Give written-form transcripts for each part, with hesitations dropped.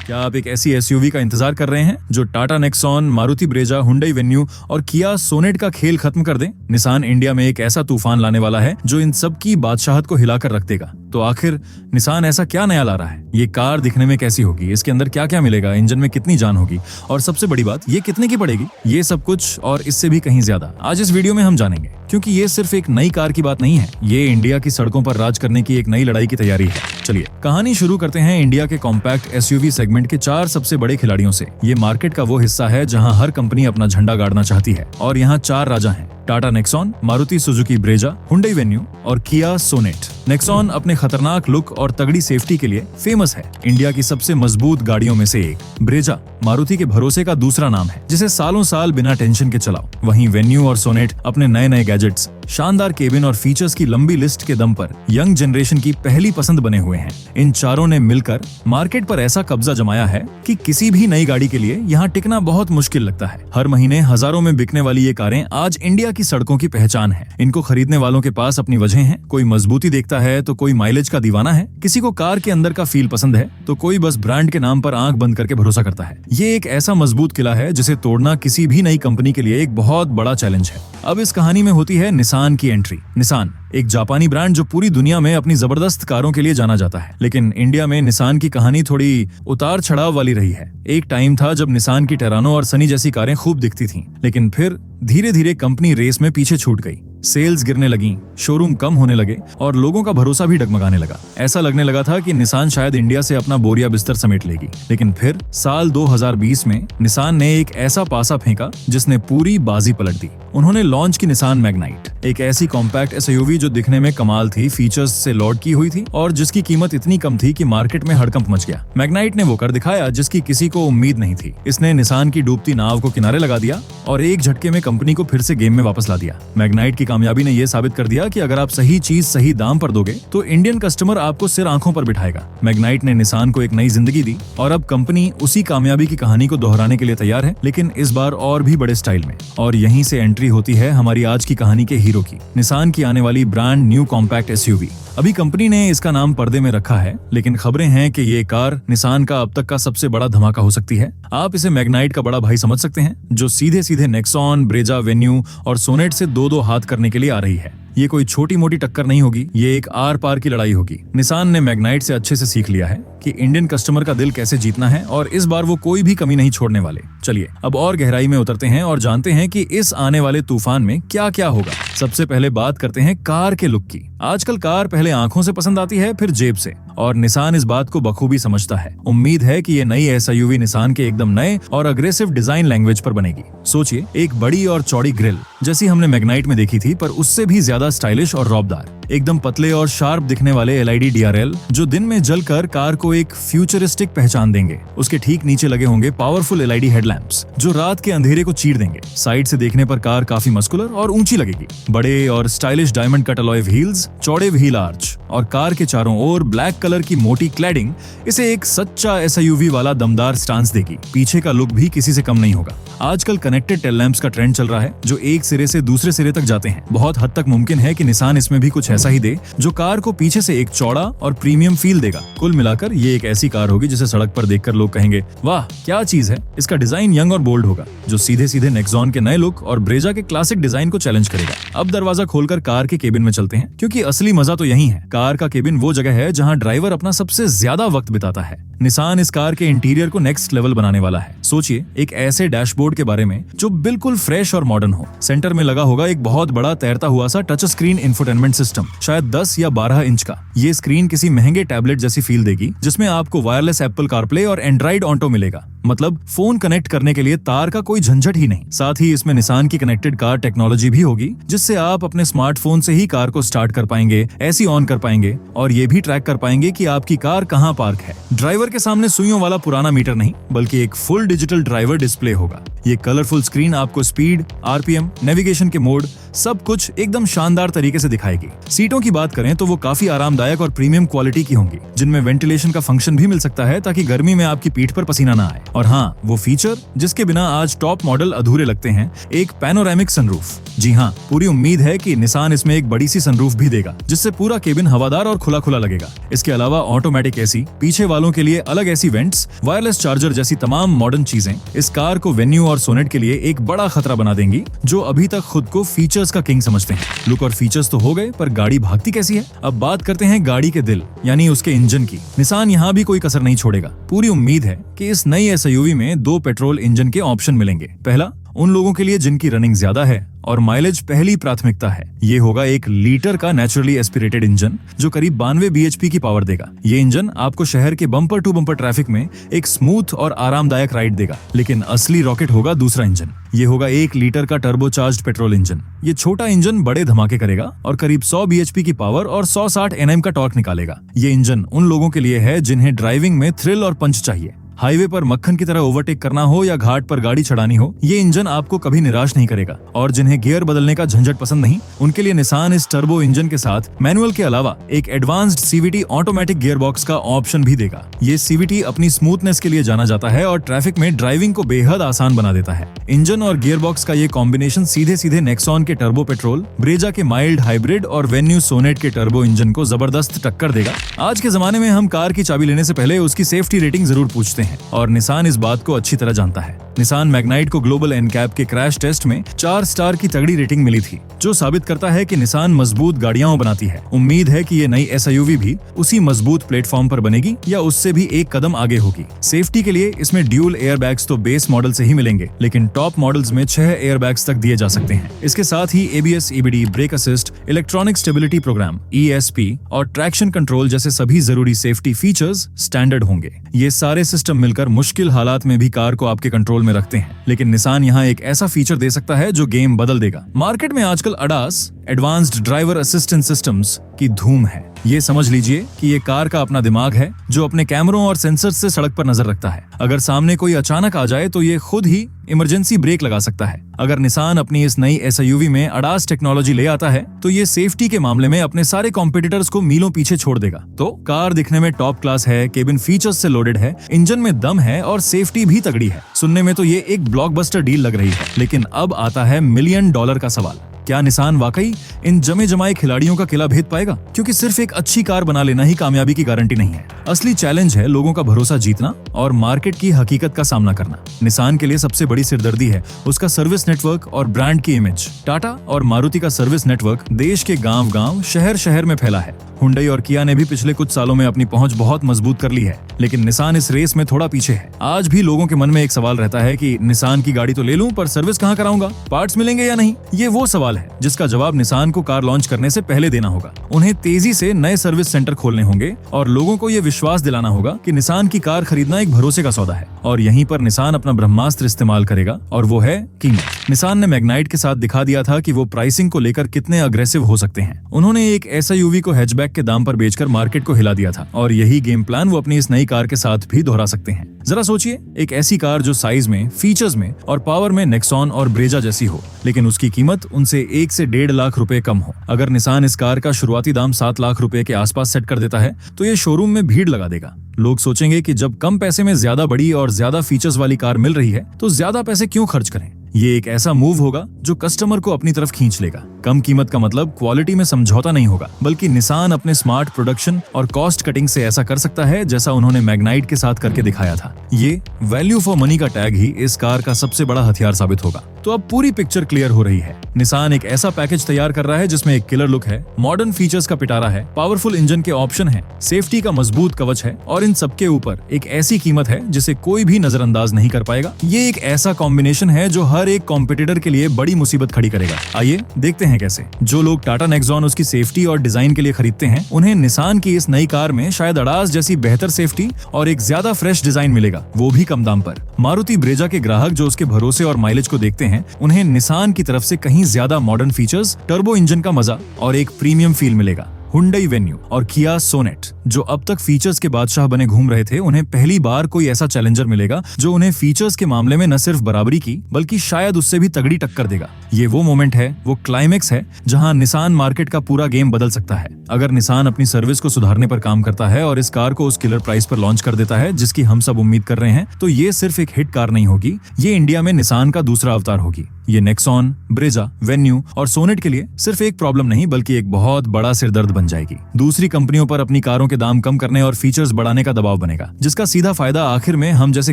क्या आप एक ऐसी एसयूवी का इंतजार कर रहे हैं जो Tata Nexon, Maruti Brezza, Hyundai venue और किया सोनेट का खेल खत्म कर दे? निसान इंडिया में एक ऐसा तूफान लाने वाला है जो इन सब की बादशाहत को हिलाकर रख देगा। तो आखिर निसान ऐसा क्या नया ला रहा है? ये कार दिखने में कैसी होगी, इसके अंदर क्या क्या मिलेगा, इंजन में कितनी जान होगी और सबसे बड़ी बात, ये कितने की पड़ेगी? ये सब कुछ और इससे भी कहीं ज्यादा आज इस वीडियो में हम जानेंगे, क्योंकि ये सिर्फ एक नई कार की बात नहीं है, ये इंडिया की सड़कों पर राज करने की एक नई लड़ाई की तैयारी है। चलिए कहानी शुरू करते हैं इंडिया के कॉम्पैक्ट एसयूवी सेगमेंट के 4 सबसे बड़े खिलाड़ियों से। ये मार्केट का वो हिस्सा है जहां हर कंपनी अपना झंडा गाड़ना चाहती है और यहाँ 4 राजा हैं: Tata Nexon, Maruti Suzuki Brezza, Hyundai venue और किया सोनेट। नेक्सॉन अपने खतरनाक लुक और तगड़ी सेफ्टी के लिए फेमस है, इंडिया की सबसे मजबूत गाड़ियों में से एक। ब्रेजा मारुति के भरोसे का दूसरा नाम है, जिसे सालों साल बिना टेंशन के चलाओ। वहीं वेन्यू और सोनेट अपने नए नए गैजेट्स, शानदार केबिन और फीचर्स की लंबी लिस्ट के दम पर यंग जनरेशन की पहली पसंद बने हुए हैं। इन चारों ने मिलकर मार्केट पर ऐसा कब्जा जमाया है कि किसी भी नई गाड़ी के लिए यहाँ टिकना बहुत मुश्किल लगता है। हर महीने हजारों में बिकने वाली ये कारें आज इंडिया की सड़कों की पहचान है। इनको खरीदने वालों के पास अपनी वजह है। कोई मजबूती देखता है तो कोई माइलेज का दीवाना है, किसी को कार के अंदर का फील पसंद है तो कोई बस ब्रांड के नाम पर आंख बंद करके भरोसा करता है। ये एक ऐसा मजबूत किला है जिसे तोड़ना किसी भी नई कंपनी के लिए एक बहुत बड़ा चैलेंज है। अब इस कहानी में होती है निसान की एंट्री। निसान एक जापानी ब्रांड जो पूरी दुनिया में अपनी जबरदस्त कारों के लिए जाना जाता है, लेकिन इंडिया में निसान की कहानी थोड़ी उतार चढ़ाव वाली रही है। एक टाइम था जब निसान की टेरानो और सनी जैसी कारें खूब दिखती थीं, लेकिन फिर धीरे धीरे कंपनी रेस में पीछे छूट गई। सेल्स गिरने लगी, शोरूम कम होने लगे और लोगों का भरोसा भी डगमगाने लगा। ऐसा लगने लगा था कि निसान शायद इंडिया से अपना बोरिया बिस्तर समेट लेगी। लेकिन फिर साल 2020 में निसान ने एक ऐसा पासा फेंका जिसने पूरी बाजी पलट दी। उन्होंने लॉन्च की निसान मैग्नाइट, एक ऐसी कॉम्पैक्ट एसयूवी जो दिखने में कमाल थी, फीचर्स से लॉड की हुई थी और जिसकी कीमत इतनी कम थी कि मार्केट में हड़कंप मच गया। मैग्नाइट ने वो कर दिखाया जिसकी किसी को उम्मीद नहीं थी। इसने निसान की डूबती नाव को किनारे लगा दिया और एक झटके में कंपनी को फिर से गेम में वापस ला दिया। मैग्नाइट की कामयाबी ने यह साबित कर दिया कि अगर आप सही चीज सही दाम पर दोगे तो इंडियन कस्टमर आपको सिर आंखों पर बिठाएगा। मैग्नाइट ने निसान को एक नई जिंदगी दी और अब कंपनी उसी कामयाबी की कहानी को दोहराने के लिए तैयार है, लेकिन इस बार और भी बड़े स्टाइल में। और यहीं से एंट्री होती है हमारी आज की कहानी के हीरो की, निसान की आने वाली ब्रांड न्यू कॉम्पैक्ट एसयूवी। अभी कंपनी ने इसका नाम पर्दे में रखा है, लेकिन खबरें हैं कि ये कार निसान का अब तक का सबसे बड़ा धमाका हो सकती है। आप इसे मैग्नाइट का बड़ा भाई समझ सकते हैं, जो सीधे सीधे नेक्सॉन, ब्रेजा, वेन्यू और सोनेट से दो हाथ करने के लिए आ रही है। ये कोई छोटी मोटी टक्कर नहीं होगी, ये एक आर पार की लड़ाई होगी। निसान ने मैग्नाइट से अच्छे से सीख लिया है कि इंडियन कस्टमर का दिल कैसे जीतना है और इस बार वो कोई भी कमी नहीं छोड़ने वाले। चलिए अब और गहराई में उतरते हैं और जानते हैं कि इस आने वाले तूफान में क्या क्या होगा। सबसे पहले बात करते हैं कार के लुक की। आजकल कार पहले आंखों से पसंद आती है, फिर जेब से, और निसान इस बात को बखूबी समझता है। उम्मीद है कि ये नई एसयूवी निसान के एकदम नए और अग्रेसिव डिजाइन लैंग्वेज पर बनेगी। सोचिए, एक बड़ी और चौड़ी ग्रिल जैसी हमने मैग्नाइट में देखी थी, पर उससे भी ज्यादा स्टाइलिश और रौबदार। एकदम पतले और शार्प दिखने वाले एलईडी डीआरएल जो दिन में जलकर कार को एक फ्यूचरिस्टिक पहचान देंगे। उसके ठीक नीचे लगे होंगे पावरफुल एलईडी हेडलैम्प्स जो रात के अंधेरे को चीर देंगे। साइड से देखने पर कार काफी मस्कुलर और ऊंची लगेगी। बड़े और stylish diamond cut alloy wheels, चौड़े व्हील आर्च और कार के चारों ओर ब्लैक कलर की मोटी क्लैडिंग इसे एक सच्चा एसयूवी वाला दमदार स्टांस देगी। पीछे का लुक भी किसी से कम नहीं होगा। आजकल कनेक्टेड टेल लैंप्स का ट्रेंड चल रहा है जो एक सिरे से दूसरे सिरे तक जाते हैं। बहुत हद तक मुमकिन है कि निसान इसमें भी कुछ ऐसा ही दे जो कार को पीछे से एक चौड़ा और प्रीमियम फील देगा। कुल मिलाकर ये एक ऐसी कार होगी जिसे सड़क पर देखकर लोग कहेंगे, वाह क्या चीज है। इसका डिजाइन यंग और बोल्ड होगा जो सीधे सीधे नेक्सॉन के नए लुक और ब्रेजा के क्लासिक डिजाइन को चैलेंज करेगा। अब दरवाजा खोलकर कार के केबिन में चलते हैं, क्योंकि असली मजा तो यही है। कार का केबिन वो जगह है जहां ड्राइवर अपना सबसे ज्यादा वक्त बिताता है। निसान इस कार के इंटीरियर को नेक्स्ट लेवल बनाने वाला है। सोचिए एक ऐसे डैशबोर्ड के बारे में जो बिल्कुल फ्रेश और मॉडर्न हो। सेंटर में लगा होगा एक बहुत बड़ा तैरता हुआ सा टच स्क्रीन इंफोटेनमेंट सिस्टम, शायद 10 या 12 इंच का। ये स्क्रीन किसी महंगे टैबलेट जैसी फील देगी, जिसमें आपको वायरलेस एप्पल कारप्ले और एंड्रॉइड ऑटो मिलेगा। मतलब फोन कनेक्ट करने के लिए तार का कोई झंझट ही नहीं। साथ ही इसमें निसान की कनेक्टेड कार टेक्नोलॉजी भी होगी, जिससे आप अपने स्मार्टफोन से ही कार को स्टार्ट कर पाएंगे, एसी ऑन कर पाएंगे और ये भी ट्रैक कर पाएंगे कि आपकी कार कहाँ पार्क है। ड्राइवर के सामने सुइयों वाला पुराना मीटर नहीं, बल्कि एक फुल डिजिटल ड्राइवर डिस्प्ले होगा। ये कलरफुल स्क्रीन आपको स्पीड, आरपीएम, नेविगेशन के मोड सब कुछ एकदम शानदार तरीके से दिखाएगी। सीटों की बात करें तो वो काफी आरामदायक और प्रीमियम क्वालिटी की होंगी, जिनमें वेंटिलेशन का फंक्शन भी मिल सकता है ताकि गर्मी में आपकी पीठ पर पसीना ना आए। और हाँ, वो फीचर जिसके बिना आज टॉप मॉडल अधूरे लगते हैं, एक पैनोरामिक सनरूफ। जी हाँ, पूरी उम्मीद है कि निसान इसमें एक बड़ी सी सनरूफ भी देगा, जिससे पूरा केबिन हवादार और खुला खुला लगेगा। इसके अलावा ऑटोमेटिक एसी, पीछे वालों के लिए अलग एसी वेंट्स, वायरलेस चार्जर जैसी तमाम मॉडर्न चीजें इस कार को वेन्यू और सोनेट के लिए एक बड़ा खतरा बना देंगी, जो अभी तक खुद को फीचर्स का किंग समझते हैं। लुक और फीचर्स तो हो गए, पर गाड़ी भागती कैसी है? अब बात करते हैं गाड़ी के दिल यानी उसके इंजन की। निसान यहाँ भी कोई कसर नहीं छोड़ेगा। पूरी उम्मीद है कि इस नई एसयूवी में 2 पेट्रोल इंजन के ऑप्शन मिलेंगे। पहला, उन लोगों के लिए जिनकी रनिंग ज्यादा है और माइलेज पहली प्राथमिकता है। ये होगा 1 लीटर का नेचुरली एस्पिरेटेड इंजन जो करीब 92 bhp की पावर देगा। ये इंजन आपको शहर के बम्पर टू बम्पर ट्रैफिक में एक स्मूथ और आरामदायक राइड देगा। लेकिन असली रॉकेट होगा दूसरा इंजन। ये होगा 1 लीटर का टर्बोचार्ज्ड पेट्रोल इंजन। ये छोटा इंजन बड़े धमाके करेगा और करीब 100 bhp की पावर और 160 Nm का टॉर्क निकालेगा। ये इंजन उन लोगों के लिए है जिन्हें ड्राइविंग में थ्रिल और पंच चाहिए। हाईवे पर मक्खन की तरह ओवरटेक करना हो या घाट पर गाड़ी चढ़ानी हो, ये इंजन आपको कभी निराश नहीं करेगा। और जिन्हें गियर बदलने का झंझट पसंद नहीं, उनके लिए निसान इस टर्बो इंजन के साथ मैनुअल के अलावा एक advanced CVT automatic gear box का ऑप्शन भी देगा। ये सीवीटी अपनी स्मूथनेस के लिए जाना जाता है और ट्रैफिक में ड्राइविंग को बेहद आसान बना देता है। इंजन और गियर बॉक्स का ये कॉम्बिनेशन सीधे सीधे नेक्सॉन के टर्बो पेट्रोल, ब्रेजा के माइल्ड हाइब्रिड और वेन्यू सोनेट के टर्बो इंजन को जबरदस्त टक्कर देगा। आज के जमाने में हम कार की चाबी लेने से पहले उसकी सेफ्टी रेटिंग जरूर पूछते हैं और निसान इस बात को अच्छी तरह जानता है। निसान मैग्नाइट को ग्लोबल एनकैप के क्रैश टेस्ट में 4 स्टार की तगड़ी रेटिंग मिली थी, जो साबित करता है कि निसान मजबूत गाड़ियां बनाती है। उम्मीद है कि ये नई एसयूवी भी उसी मजबूत प्लेटफॉर्म पर बनेगी या उससे भी एक कदम आगे होगी। सेफ्टी के लिए इसमें ड्यूल एयरबैग्स तो बेस मॉडल से ही मिलेंगे, लेकिन टॉप मॉडल्स में 6 एयरबैग्स तक दिए जा सकते हैं। इसके साथ ही ABS, EBD, brake assist, electronic stability program, ESP और ट्रैक्शन कंट्रोल जैसे सभी जरूरी सेफ्टी फीचर्स स्टैंडर्ड होंगे। ये सारे सिस्टम मिलकर मुश्किल हालात में भी कार को आपके कंट्रोल में रखते हैं। लेकिन निसान यहाँ एक ऐसा फीचर दे सकता है जो गेम बदल देगा। मार्केट में आजकल ADAS, advanced driver assistant systems की धूम है। ये समझ लीजिए कि ये कार का अपना दिमाग है जो अपने कैमरों और सेंसर्स से सड़क पर नजर रखता है। अगर सामने कोई अचानक आ जाए तो ये खुद ही इमरजेंसी ब्रेक लगा सकता है। अगर निसान अपनी इस नई एसयूवी में ADAS टेक्नोलॉजी ले आता है तो ये सेफ्टी के मामले में अपने सारे कॉम्पिटिटर्स को मीलों पीछे छोड़ देगा। तो कार दिखने में टॉप क्लास है, केबिन फीचर्स से लोडेड है, इंजन में दम है और सेफ्टी भी तगड़ी है। सुनने में तो ये एक ब्लॉकबस्टर डील लग रही है। लेकिन अब आता है $1 मिलियन का सवाल। क्या निसान वाकई इन जमे जमाए खिलाड़ियों का किला भेद पाएगा? क्योंकि सिर्फ एक अच्छी कार बना लेना ही कामयाबी की गारंटी नहीं है। असली चैलेंज है लोगों का भरोसा जीतना और मार्केट की हकीकत का सामना करना। निसान के लिए सबसे बड़ी सिरदर्दी है उसका सर्विस नेटवर्क और ब्रांड की इमेज। टाटा और मारुति का सर्विस नेटवर्क देश के गांव-गांव, शहर-शहर में फैला है। हुंडई और किया ने भी पिछले कुछ सालों में अपनी पहुंच बहुत मजबूत कर ली है, लेकिन निसान इस रेस में थोड़ा पीछे है। आज भी लोगों के मन में एक सवाल रहता है कि निसान की गाड़ी तो ले लूं, पर सर्विस कहां कराऊंगा, पार्ट्स मिलेंगे या नहीं? ये वो सवाल है जिसका जवाब निसान को कार लॉन्च करने से पहले देना होगा। उन्हें तेजी से नए सर्विस सेंटर खोलने होंगे और लोगों को ये विश्वास दिलाना होगा कि निसान की कार खरीदना एक भरोसे का सौदा है। और यहीं पर निसान अपना ब्रह्मास्त्र इस्तेमाल करेगा और वो है कीमत। निसान ने मैग्नाइट के साथ दिखा दिया था कि वो प्राइसिंग को लेकर कितने अग्रेसिव हो सकते हैं। उन्होंने एक एसयूवी को हैचबैक के दाम पर बेचकर मार्केट को हिला दिया था और यही गेम प्लान वो अपनी इस नई कार के साथ भी दोहरा सकते हैं। जरा सोचिए, एक ऐसी कार जो साइज में, फीचर्स में और पावर में नेक्सॉन और ब्रेजा जैसी हो, लेकिन उसकी कीमत उनसे 1 से 1.5 लाख रुपए कम हो। अगर निसान इस कार का शुरुआती दाम 7 लाख रुपए के आसपास सेट कर देता है तो ये शोरूम में भीड़ लगा देगा। लोग सोचेंगे कि जब कम पैसे में ज्यादा बड़ी और ज्यादा फीचर्स वाली कार मिल रही है तो ज्यादा पैसे क्यों खर्च करें। ये एक ऐसा मूव होगा जो कस्टमर को अपनी तरफ खींच लेगा। कम कीमत का मतलब क्वालिटी में समझौता नहीं होगा, बल्कि निसान अपने स्मार्ट प्रोडक्शन और कॉस्ट कटिंग से ऐसा कर सकता है जैसा उन्होंने मैग्नाइट के साथ करके दिखाया था। ये वैल्यू फॉर मनी का टैग ही इस कार का सबसे बड़ा हथियार साबित होगा। तो अब पूरी पिक्चर क्लियर हो रही है। निसान एक ऐसा पैकेज तैयार कर रहा है जिसमें एक किलर लुक है, मॉडर्न फीचर्स का पिटारा है, पावरफुल इंजन के ऑप्शन है, सेफ्टी का मजबूत कवच है और इन सबके ऊपर एक ऐसी कीमत है जिसे कोई भी नजरअंदाज नहीं कर पाएगा। ये एक ऐसा कॉम्बिनेशन है जो हर एक कॉम्पिटिटर के लिए बड़ी मुसीबत खड़ी करेगा। आइए देखते हैं कैसे। जो लोग टाटा नेक्सॉन उसकी सेफ्टी और डिजाइन के लिए खरीदते हैं, उन्हें निसान की इस नई कार में शायद ADAS जैसी बेहतर सेफ्टी और एक ज्यादा फ्रेश डिजाइन मिलेगा, वो भी कम दाम पर। मारुति ब्रेजा के ग्राहक जो उसके भरोसे और माइलेज को देखते हैं, उन्हें निसान की तरफ से कहीं ज्यादा मॉडर्न फीचर्स, टर्बो इंजन का मजा और एक प्रीमियम फील मिलेगा। हुंडई वेन्यू और किया सोनेट, जो अब तक फीचर्स के बादशाह बने घूम रहे थे, उन्हें पहली बार कोई ऐसा चैलेंजर मिलेगा जो उन्हें फीचर्स के मामले में न सिर्फ बराबरी की बल्कि शायद उससे भी तगड़ी टक्कर देगा। ये वो मोमेंट है, वो क्लाइमेक्स है जहां निसान मार्केट का पूरा गेम बदल सकता है। अगर निसान अपनी सर्विस को सुधारने पर काम करता है और इस कार को उस किलर प्राइस पर लॉन्च कर देता है जिसकी हम सब उम्मीद कर रहे हैं, तो ये सिर्फ एक हिट कार नहीं होगी, ये इंडिया में निसान का दूसरा अवतार होगी। ये नेक्सॉन, ब्रेजा, वेन्यू और सोनेट के लिए सिर्फ एक प्रॉब्लम नहीं बल्कि एक बहुत बड़ा सिरदर्द बन जाएगी। दूसरी कंपनियों पर अपनी कारों के दाम कम करने और फीचर्स बढ़ाने का दबाव बनेगा, जिसका सीधा फायदा आखिर में हम जैसे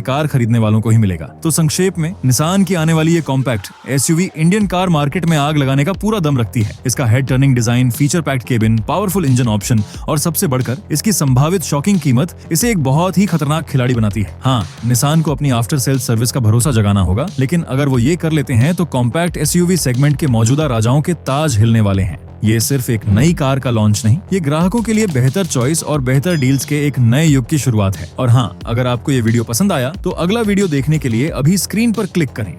कार खरीदने वालों को ही मिलेगा। तो संक्षेप में, निसान की आने वाली ये compact SUV Indian car market में आग लगाने का पूरा दम रखती है। इसका head turning design, feature packed cabin, powerful engine option और सबसे बढ़कर इसकी संभावित शॉकिंग कीमत इसे एक बहुत ही खतरनाक खिलाड़ी बनाती है। हाँ, निसान को अपनी आफ्टर सेल्स सर्विस का भरोसा जगाना होगा, लेकिन अगर वो ये कर लेते हैं तो कॉम्पैक्ट एसयूवी सेगमेंट के मौजूदा राजाओं के ताज हिलने वाले हैं। ये सिर्फ एक नई कार का लॉन्च नहीं, ये ग्राहकों के लिए बेहतर चॉइस और बेहतर डील्स के एक नए युग की शुरुआत है। और हाँ, अगर आपको ये वीडियो पसंद आया तो अगला वीडियो देखने के लिए अभी स्क्रीन पर क्लिक करें।